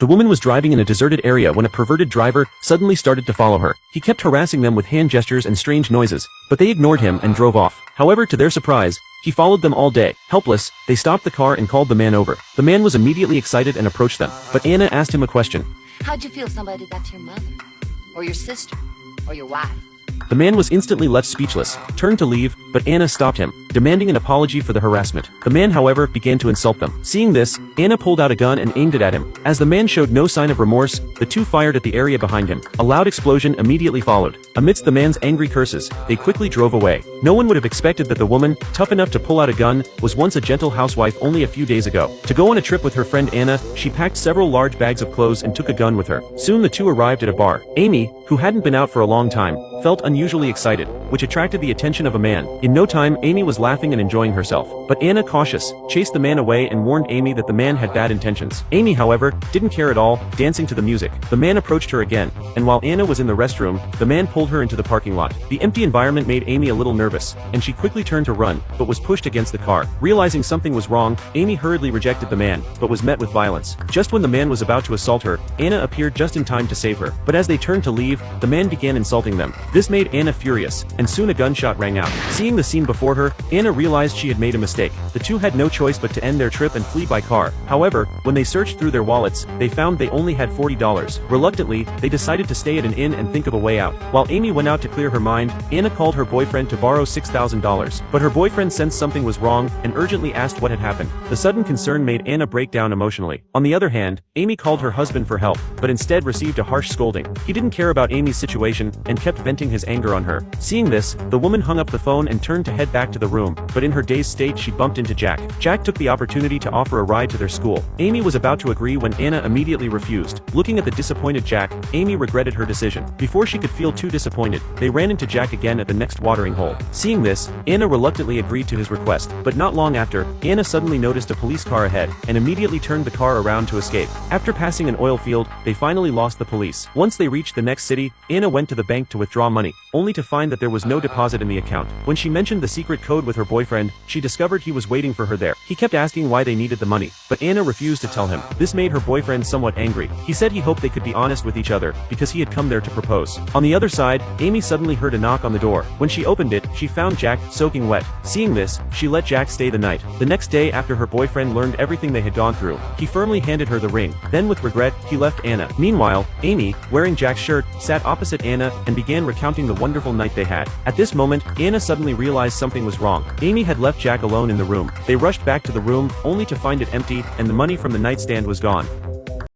The woman was driving in a deserted area when a perverted driver suddenly started to follow her. He kept harassing them with hand gestures and strange noises, but they ignored him and drove off. However, to their surprise, he followed them all day. Helpless, they stopped the car and called the man over. The man was immediately excited and approached them, but Anna asked him a question. How'd you feel if somebody did that to your mother? Or your sister? Or your wife? The man was instantly left speechless, turned to leave, but Anna stopped him, demanding an apology for the harassment. The man, however, began to insult them. Seeing this, Anna pulled out a gun and aimed it at him. As the man showed no sign of remorse, the two fired at the area behind him. A loud explosion immediately followed. Amidst the man's angry curses, they quickly drove away. No one would have expected that the woman, tough enough to pull out a gun, was once a gentle housewife only a few days ago. To go on a trip with her friend Anna, she packed several large bags of clothes and took a gun with her. Soon the two arrived at a bar. Amy, who hadn't been out for a long time, felt unusually excited, which attracted the attention of a man. In no time, Amy was laughing and enjoying herself. But Anna, cautious, chased the man away and warned Amy that the man had bad intentions. Amy, however, didn't care at all, dancing to the music. The man approached her again, and while Anna was in the restroom, the man pulled her into the parking lot. The empty environment made Amy a little nervous, and she quickly turned to run, but was pushed against the car. Realizing something was wrong, Amy hurriedly rejected the man, but was met with violence. Just when the man was about to assault her, Anna appeared just in time to save her. But as they turned to leave, the man began insulting them. This made Anna furious, and soon a gunshot rang out. Seeing the scene before her, Anna realized she had made a mistake. The two had no choice but to end their trip and flee by car. However, when they searched through their wallets, they found they only had $40. Reluctantly, they decided to stay at an inn and think of a way out. While Amy went out to clear her mind, Anna called her boyfriend to borrow $6,000. But her boyfriend sensed something was wrong and urgently asked what had happened. The sudden concern made Anna break down emotionally. On the other hand, Amy called her husband for help, but instead received a harsh scolding. He didn't care about Amy's situation and kept venting his anger on her. Seeing this, the woman hung up the phone and turned to head back to the room, but in her dazed state she bumped into Jack. Jack took the opportunity to offer a ride to their school. Amy was about to agree when Anna immediately refused. Looking at the disappointed Jack, Amy regretted her decision. Before she could feel too disappointed, they ran into Jack again at the next watering hole. Seeing this, Anna reluctantly agreed to his request, but not long after, Anna suddenly noticed a police car ahead, and immediately turned the car around to escape. After passing an oil field, they finally lost the police. Once they reached the next city, Anna went to the bank to withdraw money, only to find that there was no deposit in the account. When she mentioned the secret code with her boyfriend, she discovered he was waiting for her there. He kept asking why they needed the money, but Anna refused to tell him. This made her boyfriend somewhat angry. He said he hoped they could be honest with each other, because he had come there to propose. On the other side, Amy suddenly heard a knock on the door. When she opened it, she found Jack, soaking wet. Seeing this, she let Jack stay the night. The next day, after her boyfriend learned everything they had gone through, he firmly handed her the ring. Then with regret, he left Anna. Meanwhile, Amy, wearing Jack's shirt, sat opposite Anna and began recounting the wonderful night they had. At this moment, Anna suddenly realized something was wrong. Amy had left Jack alone in the room. They rushed back to the room, only to find it empty, and the money from the nightstand was gone.